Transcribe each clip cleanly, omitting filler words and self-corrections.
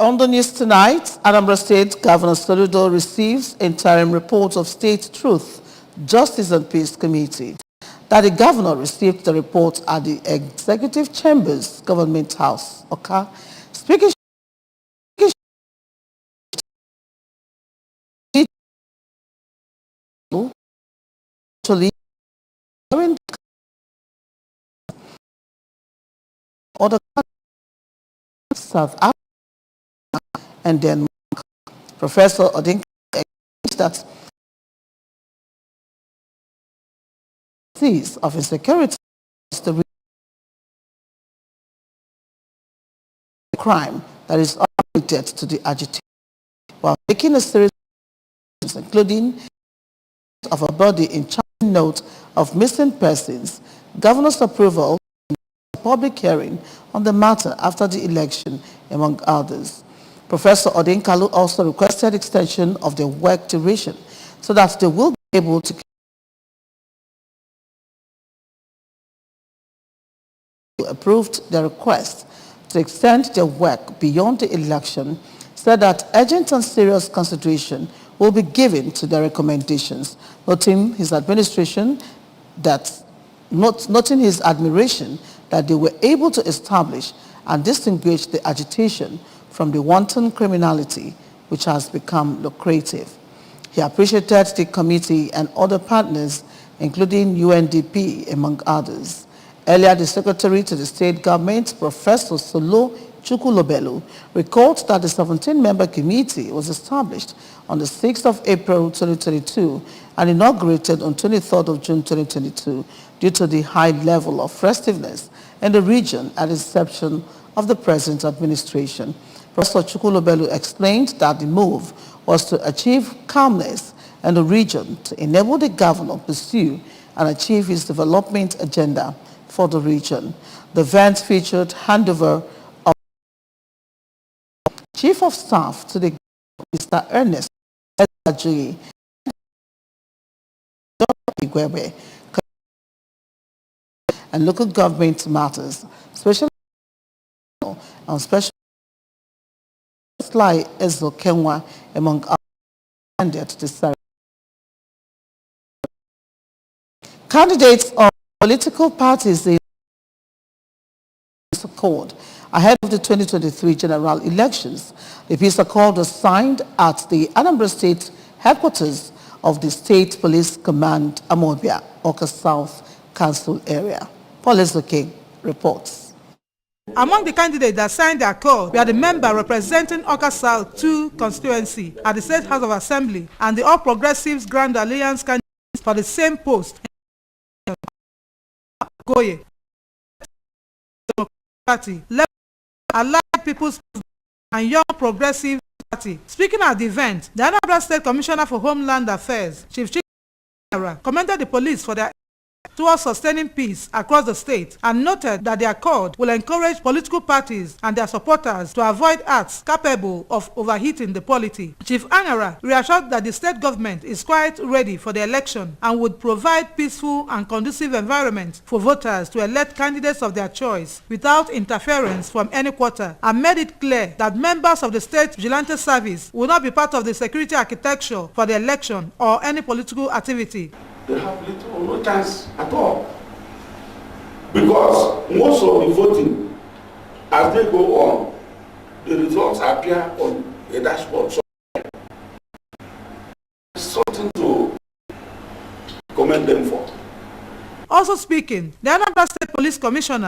On the news tonight, Abia State Governor Soludo receives interim report of State Truth, Justice and Peace Committee. That the governor received the report at the Executive Chambers Government House. Okay? Speaking other South Africa and Denmark, Professor Odinka that of insecurity is the crime that is related to the agitation, while making a series of including of a body in charge note of missing persons, governor's approval, public hearing on the matter after the election, among others. Professor Odinkalu also requested extension of the work duration so that they will be able to approved the request to extend their work beyond the election, said that urgent and serious consideration will be given to their recommendations, noting his admiration that they were able to establish and distinguish the agitation from the wanton criminality which has become lucrative. He appreciated the committee and other partners, including UNDP, among others. Earlier, the secretary to the state government, Professor Solo Chukwulobelu, recalled that the 17-member committee was established on the 6th of April 2022 and inaugurated on 23rd of June 2022 due to the high level of restiveness in the region at the inception of the present administration. Professor Chukwulobelu explained that the move was to achieve calmness in the region to enable the governor to pursue and achieve his development agenda for the region. The event featured handover of Chief of Staff to the Mr. Ernest Ajoyi and local government matters, especially on special Sly Ezo Kenwa, among other candidates. Candidates of political parties in accord ahead of the 2023 general elections. The peace accord was signed at the Abia State headquarters of the State Police Command, Amobia, Oka South Council area. Paul Ezoke reports. Among the candidates that signed the accord were the member representing Oka South 2 constituency at the State House of Assembly and the All Progressives Grand Alliance candidates for the same post. Goye, Party, Allied People's and Young Progressive Party. Speaking at the event, the Abia State Commissioner for Homeland Affairs, Chief commended the police for their towards sustaining peace across the state and noted that the accord will encourage political parties and their supporters to avoid acts capable of overheating the polity. Chief Angara reassured that the state government is quite ready for the election and would provide peaceful and conducive environment for voters to elect candidates of their choice without interference from any quarter, and made it clear that members of the state vigilante service will not be part of the security architecture for the election or any political activity. They have little or no chance at all, because most of the voting, as they go on, the results appear on a dashboard. So something to commend them for. Also speaking, the Abia State Police Commissioner,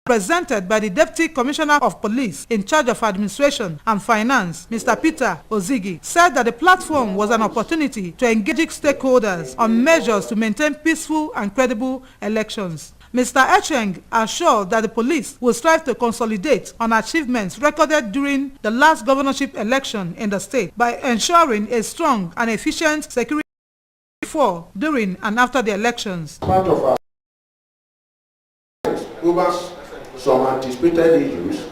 presented by the Deputy Commissioner of Police in charge of Administration and Finance, Mr. Peter Ozigi, said that the platform was an opportunity to engage stakeholders on measures to maintain peaceful and credible elections. Mr. Echeng assured that the police will strive to consolidate on achievements recorded during the last governorship election in the state by ensuring a strong and efficient security before, during, and after the elections. Part of our some anticipated issues,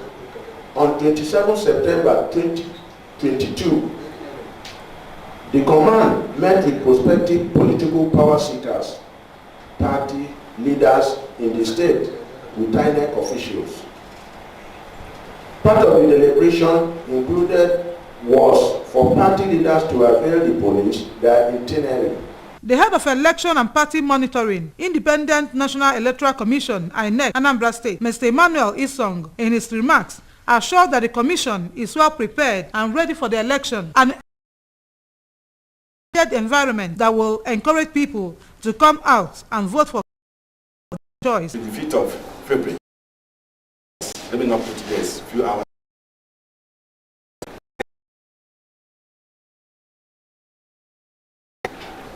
on 27 September 2022, the command met with prospective political power seekers, party leaders in the state, with INEC officials. Part of the deliberation included was for party leaders to avail the police their itinerary. The head of Election and Party Monitoring, Independent National Electoral Commission, INEC, Anambra State, Mr. Emmanuel Isong, in his remarks, assured that the commission is well prepared and ready for the election and environment that will encourage people to come out and vote for choice. The 5th of February, let me not put this, few hours.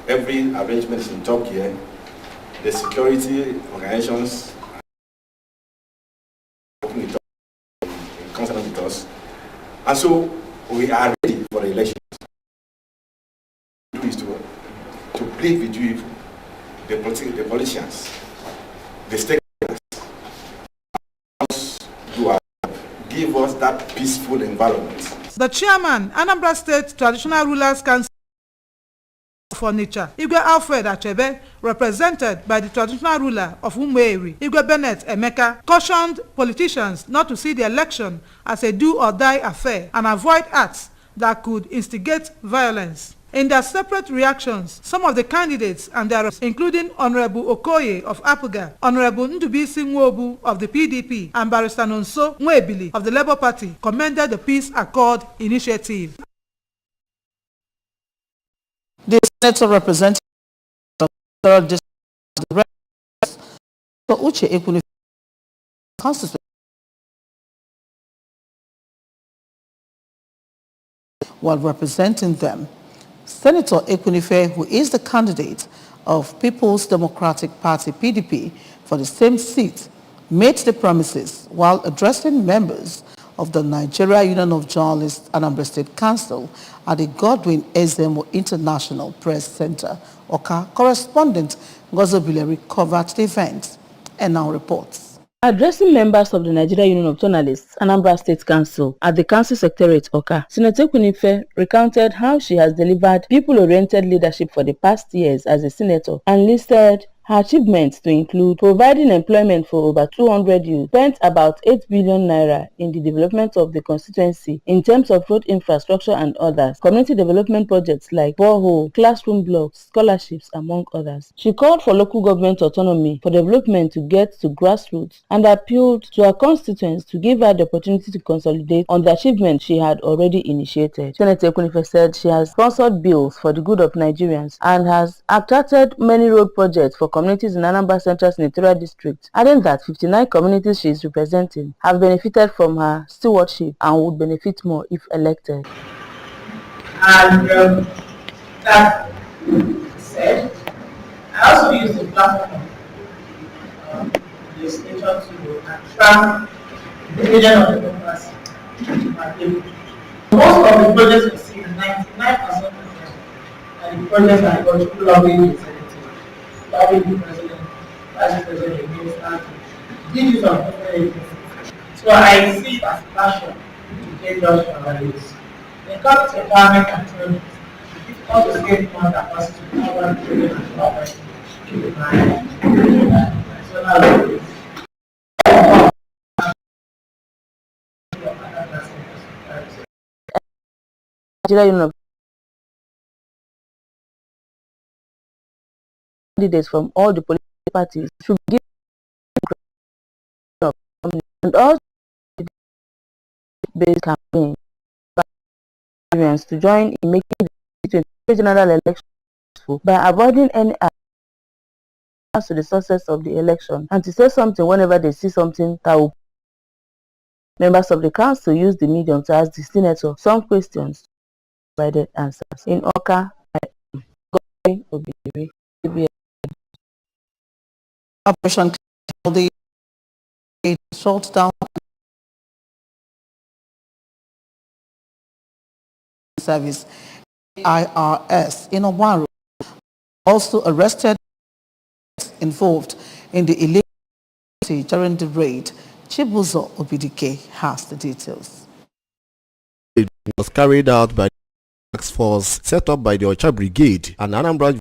Every arrangement is in top gear. The security organizations are working with us, in concert with us, and so we are ready for the elections. Is to plead with you, the politicians, the stakeholders, give us that peaceful environment. The chairman, Anambra State Traditional Rulers Council for Nature, Igwe Alfred Achebe, represented by the traditional ruler of Mortuary, Igwe Bennett Emeka, cautioned politicians not to see the election as a do-or-die affair and avoid acts that could instigate violence. In their separate reactions, some of the candidates and their including Honorable Okoye of Apuga, Honorable Ndubisi Nwobu of the PDP, and Barrister Nonso Nwebili of the Labour Party commended the Peace Accord initiative. The senator representing the Federal District of Uche Ekwunife constituency while representing them. Senator Ekwunife, who is the candidate of People's Democratic Party PDP for the same seat, made the promises while addressing members of the Nigeria Union of Journalists Anambra State Council at the Godwin Ezemo International Press Center. Oka correspondent Ngozo Bileri covered the event and now reports. Addressing members of the Nigeria Union of Journalists, Anambra State Council, at the Council Secretariat, Oka, Senator Ekwunife recounted how she has delivered people-oriented leadership for the past years as a senator and listed her achievements to include providing employment for over 200 youth, spent about 8 billion naira in the development of the constituency in terms of road infrastructure and others, community development projects like borehole, classroom blocks, scholarships, among others. She called for local government autonomy for development to get to grassroots and appealed to her constituents to give her the opportunity to consolidate on the achievements she had already initiated. Senator Ekwunife said she has sponsored bills for the good of Nigerians and has attracted many road projects for communities in Anambra Central Senatorial District, adding that 59 communities she is representing have benefited from her stewardship and would benefit more if elected. And that said, I also use the platform of the station to attract the agent of democracy. Most of the projects we see, 99% of them are the projects that got lobbying the president, vice president, the minister, give you some different. So I see it as passion to get judged for our youth. When it comes to empowerment and training, it's difficult to get more capacity to power training and power to keep in mind. So now Nigeria Union of candidates from all the political parties should give and also based campaign to join in making the general election by avoiding any to the success of the election and to say something whenever they see something that will. Members of the council use the medium to ask the senator some questions, provided answers. In Oka, Operation the shut down service IRS in Owaru also arrested involved in the illegal during the raid. Chibuzo Obidike has the details. It was carried out by the task force set up by the Ocha Brigade and Anambra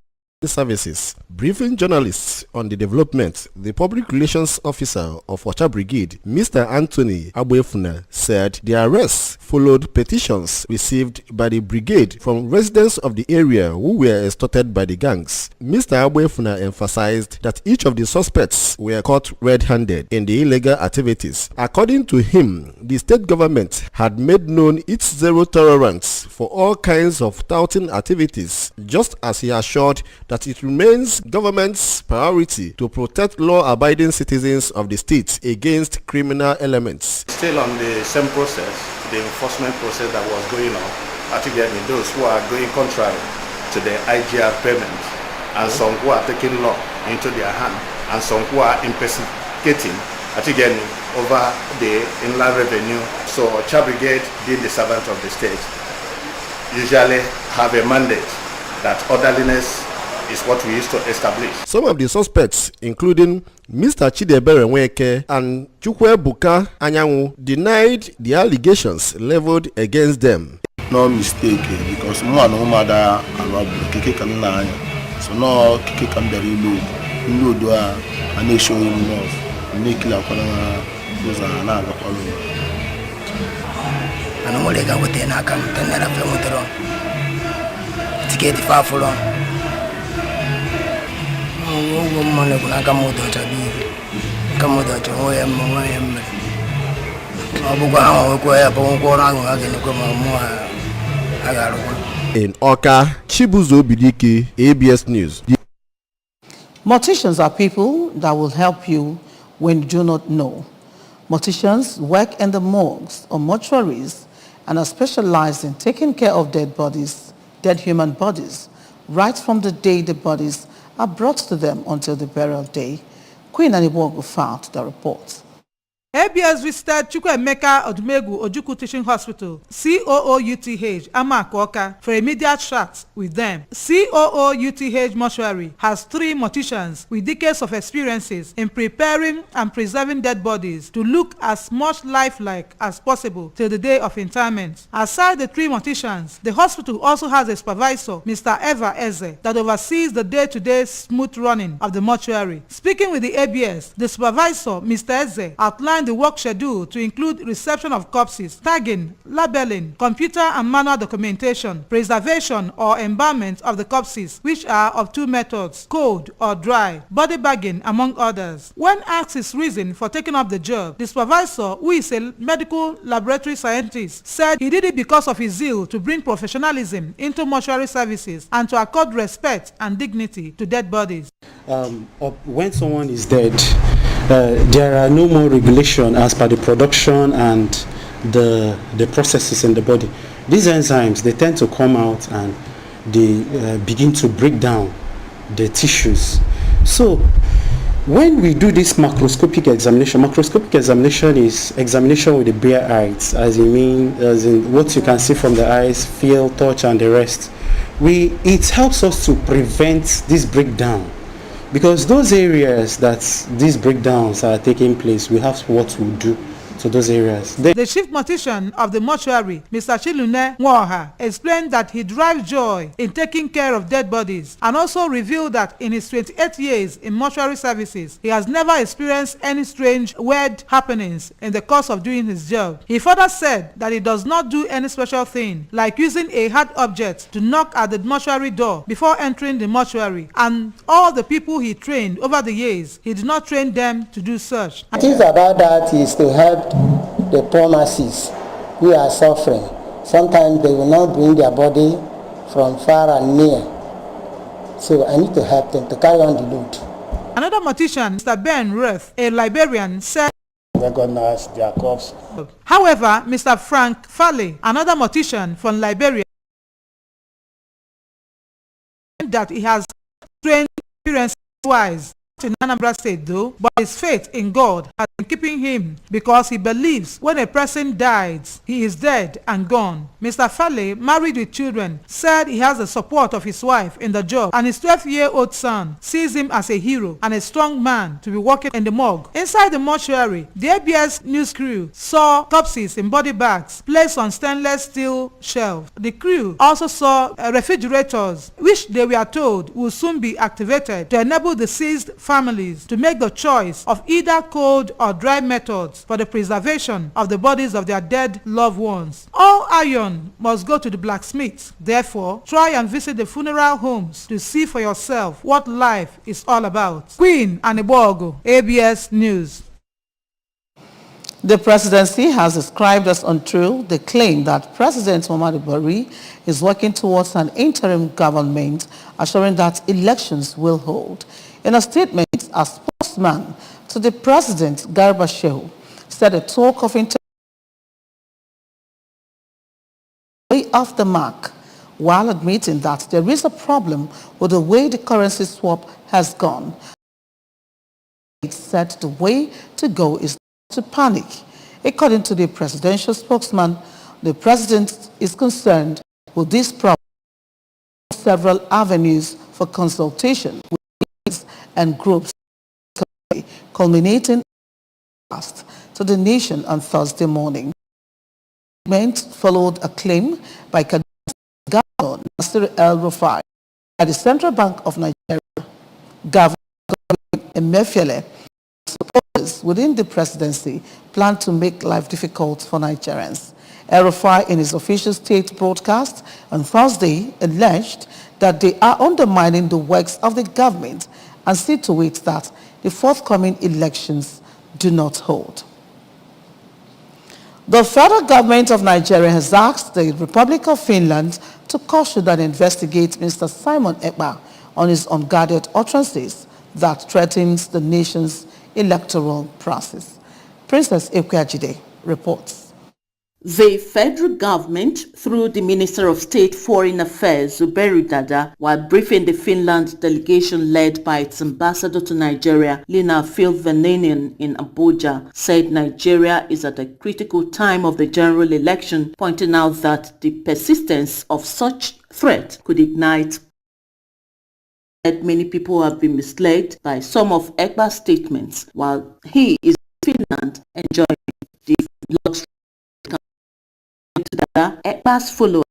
Services. Briefing journalists on the development, the public relations officer of Ocha Brigade, Mr. Anthony Abia, said the arrests followed petitions received by the brigade from residents of the area who were extorted by the gangs. Mr. Abia emphasized that each of the suspects were caught red-handed in the illegal activities. According to him, the state government had made known its zero tolerance for all kinds of touting activities, just as he assured that it remains government's priority to protect law-abiding citizens of the state against criminal elements. Still on the same process, the enforcement process that was going on, particularly those who are going contrary to the IGR payment, and some who are taking law into their hand, and some who are investigating, particularly over the inland revenue. So Ocha Brigade, being the servant of the state, usually have a mandate that orderliness is what we used to establish. Some of the suspects, including Mr. Chidebere Nweke and Chukwuebuka Anyanwu, denied the allegations leveled against them. No mistake, because more no matter about keke kan na so no keke kan very low do and show him enough make la kona those are na ga kwalo ana mo lega wote na kam tanera fe motoro ticket fa fulo wo mone kuna kama moto tabi kama moto choya mwa abugo hawo ko ya po ko na ngake ni ko mo agaro. In Oka, Chibuzo Bidiki, ABS News. Morticians are people that will help you when you do not know. Morticians work in the morgues or mortuaries and are specialized in taking care of dead human bodies, right from the day the bodies are brought to them until the burial day. Queen Anibogu filed the report. ABS visited Chukwuemeka Odumegu Ojukwu Teaching Hospital, COOUTH, Amakoka, for immediate chat with them. COOUTH Mortuary has 3 morticians with decades of experiences in preparing and preserving dead bodies to look as much lifelike as possible till the day of interment. Aside the 3 morticians, the hospital also has a supervisor, Mr. Eva Eze, that oversees the day-to-day smooth running of the mortuary. Speaking with the ABS, the supervisor, Mr. Eze, outlined the work schedule to include reception of corpses, tagging, labeling, computer and manual documentation, preservation or embalmment of the corpses, which are of 2 methods, cold or dry, body bagging, among others. When asked his reason for taking up the job, the supervisor, who is a medical laboratory scientist, said he did it because of his zeal to bring professionalism into mortuary services and to accord respect and dignity to dead bodies. When someone is dead, there are no more regulation as per the production and the processes in the body. These enzymes, they tend to come out and they begin to break down the tissues. So when we do this macroscopic examination is examination with the bare eyes, as in what you can see from the eyes, feel, touch, and the rest. It helps us to prevent this breakdown. Because those areas that these breakdowns are taking place, we have what to do to those areas. The chief mortician of the mortuary, Mr. Chilune Nwoha, explained that he derives joy in taking care of dead bodies and also revealed that in his 28 years in mortuary services, he has never experienced any strange, weird happenings in the course of doing his job. He further said that he does not do any special thing, like using a hard object to knock at the mortuary door before entering the mortuary, and all the people he trained over the years, he did not train them to do such. The thing about that is to help the poor masses who are suffering. Sometimes they will not bring their body from far and near. So I need to help them to carry on the load. Another mortician, Mr. Ben Ruth, a Liberian, said, recognize their corpse. However, Mr. Frank Fale, another mortician from Liberia, that he has trained experience-wise in Anambra State though, but his faith in God has been keeping him because he believes when a person dies, he is dead and gone. Mr. Fale, married with children, said he has the support of his wife in the job and his 12-year-old son sees him as a hero and a strong man to be working in the morgue. Inside the mortuary, the ABS news crew saw corpses in body bags placed on stainless steel shelves. The crew also saw refrigerators, which they were told will soon be activated to enable deceased families to make the choice of either cold or dry methods for the preservation of the bodies of their dead loved ones. All iron must go to the blacksmith. Therefore, try and visit the funeral homes to see for yourself what life is all about. Queen Anibogo, ABS News. The presidency has described as untrue the claim that President Muhammadu Buhari is working towards an interim government, assuring that elections will hold. In a statement, a spokesman to the president, Garba Shehu, said a talk of interim way off the mark, while admitting that there is a problem with the way the currency swap has gone. It said the way to go is to panic. According to the presidential spokesman, the president is concerned with this problem, several avenues for consultation with leaders and groups, culminating to the nation on Thursday morning. The statement followed a claim by Governor Nasir El-Rufai that the Central Bank of Nigeria, Governor Emefiele, supporters within the presidency plan to make life difficult for Nigerians. El-Rufai, in his official state broadcast on Thursday, alleged that they are undermining the works of the government and see to it that the forthcoming elections do not hold. The federal government of Nigeria has asked the Republic of Finland to caution and investigate Mr. Simon Ekpa on his unguarded utterances that threatens the nation's electoral process. Princess Ekweajide reports. The federal government, through the Minister of State Foreign Affairs, Zuberu Dada, while briefing the Finland delegation led by its ambassador to Nigeria, Lina Filvenanian in Abuja, said Nigeria is at a critical time of the general election, pointing out that the persistence of such threat could ignite. Many people have been misled by some of Ekpa's statements, while he is in Finland enjoying the luxury. Ekpa's followers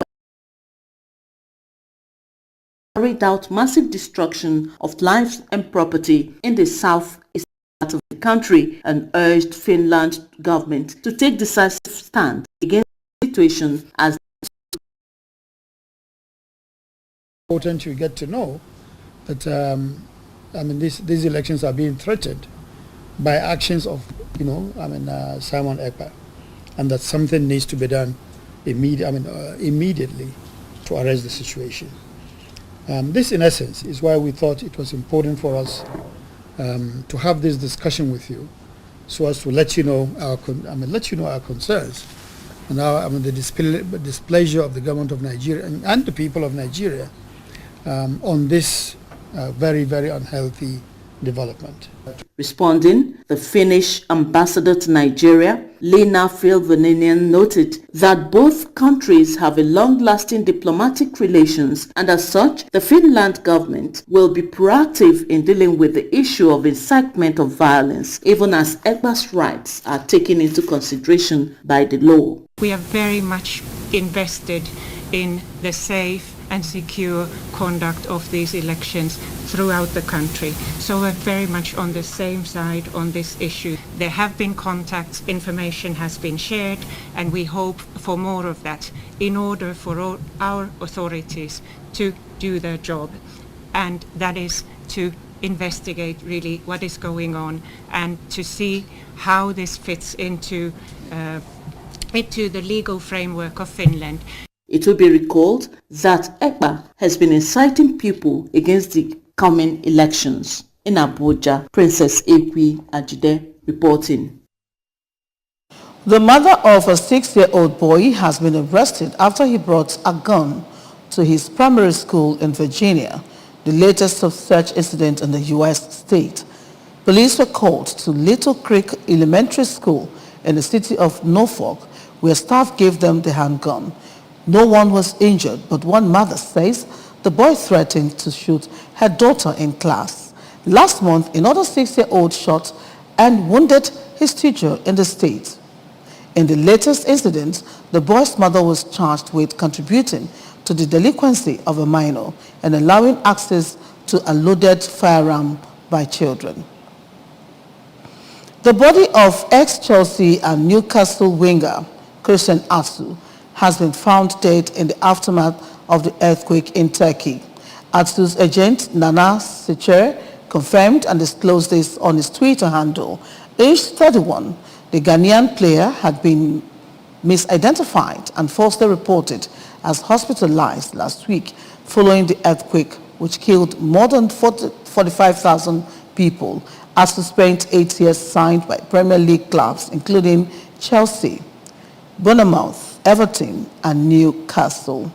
carried out massive destruction of lives and property in the southeast part of the country and urged Finland government to take decisive stand against the situation as important you get to know that these elections are being threatened by actions of Simon Ekpa, and that something needs to be done immediately to arrest the situation. This, in essence, is why we thought it was important for us to have this discussion with you, so as to let you know our concerns and the displeasure of the government of Nigeria and the people of Nigeria on this very, very unhealthy development. Responding, the Finnish ambassador to Nigeria, Lina Filvenanian, noted that both countries have a long-lasting diplomatic relations, and as such, the Finland government will be proactive in dealing with the issue of incitement of violence, even as Ekpa's rights are taken into consideration by the law. We are very much invested in the safe and secure conduct of these elections throughout the country. So we're very much on the same side on this issue. There have been contacts, information has been shared, and we hope for more of that in order for our authorities to do their job. And that is to investigate really what is going on and to see how this fits into the legal framework of Finland. It will be recalled that Ekpa has been inciting people against the coming elections. In Abuja, Princess Ekweajide reporting. The mother of a 6-year-old boy has been arrested after he brought a gun to his primary school in Virginia, the latest of such incident in the U.S. state. Police were called to Little Creek Elementary School in the city of Norfolk, where staff gave them the handgun. No one was injured, but one mother says the boy threatened to shoot her daughter in class. Last month, another 6-year-old shot and wounded his teacher in the state. In the latest incident, the boy's mother was charged with contributing to the delinquency of a minor and allowing access to a loaded firearm by children. The body of ex-Chelsea and Newcastle winger Christian Atsu has been found dead in the aftermath of the earthquake in Turkey. Atsu's agent, Nana Secher, confirmed and disclosed this on his Twitter handle. Aged 31, the Ghanaian player had been misidentified and falsely reported as hospitalized last week following the earthquake, which killed more than 45,000 people. Atsu spent 8 years signed by Premier League clubs, including Chelsea, Bournemouth, Everton, and Newcastle.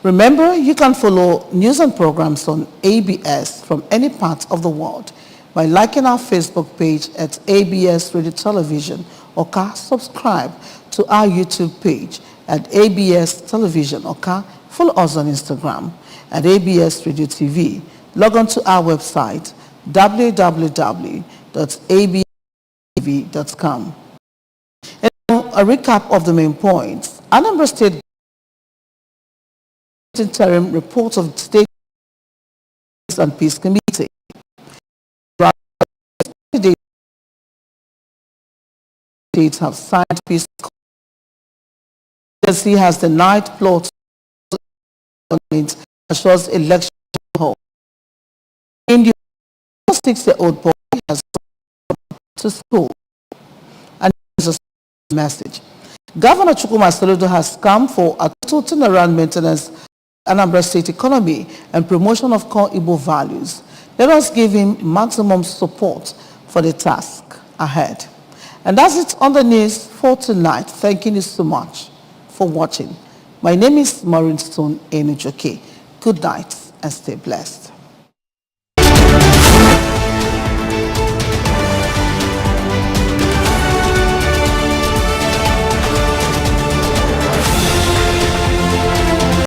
Remember, you can follow news and programs on ABS from any part of the world by liking our Facebook page at ABS Radio Television, or subscribe to our YouTube page at ABS Television, or follow us on Instagram at ABS Radio TV. Log on to our website www.abstv.com. And now, a recap of the main points. Anambra State interim report of State and Peace Committee. States have signed peace. Agency has denied plots assures election hold. India, a 6-year-old boy has gone to school and is a message. Governor Chukwuma Soludo has come for a total turnaround maintenance Anambra State economy and promotion of core Igbo values. Let us give him maximum support for the task ahead. And that's it on the news for tonight. Thanking you so much for watching. My name is Maureen Stone Enujoke. Good night and stay blessed.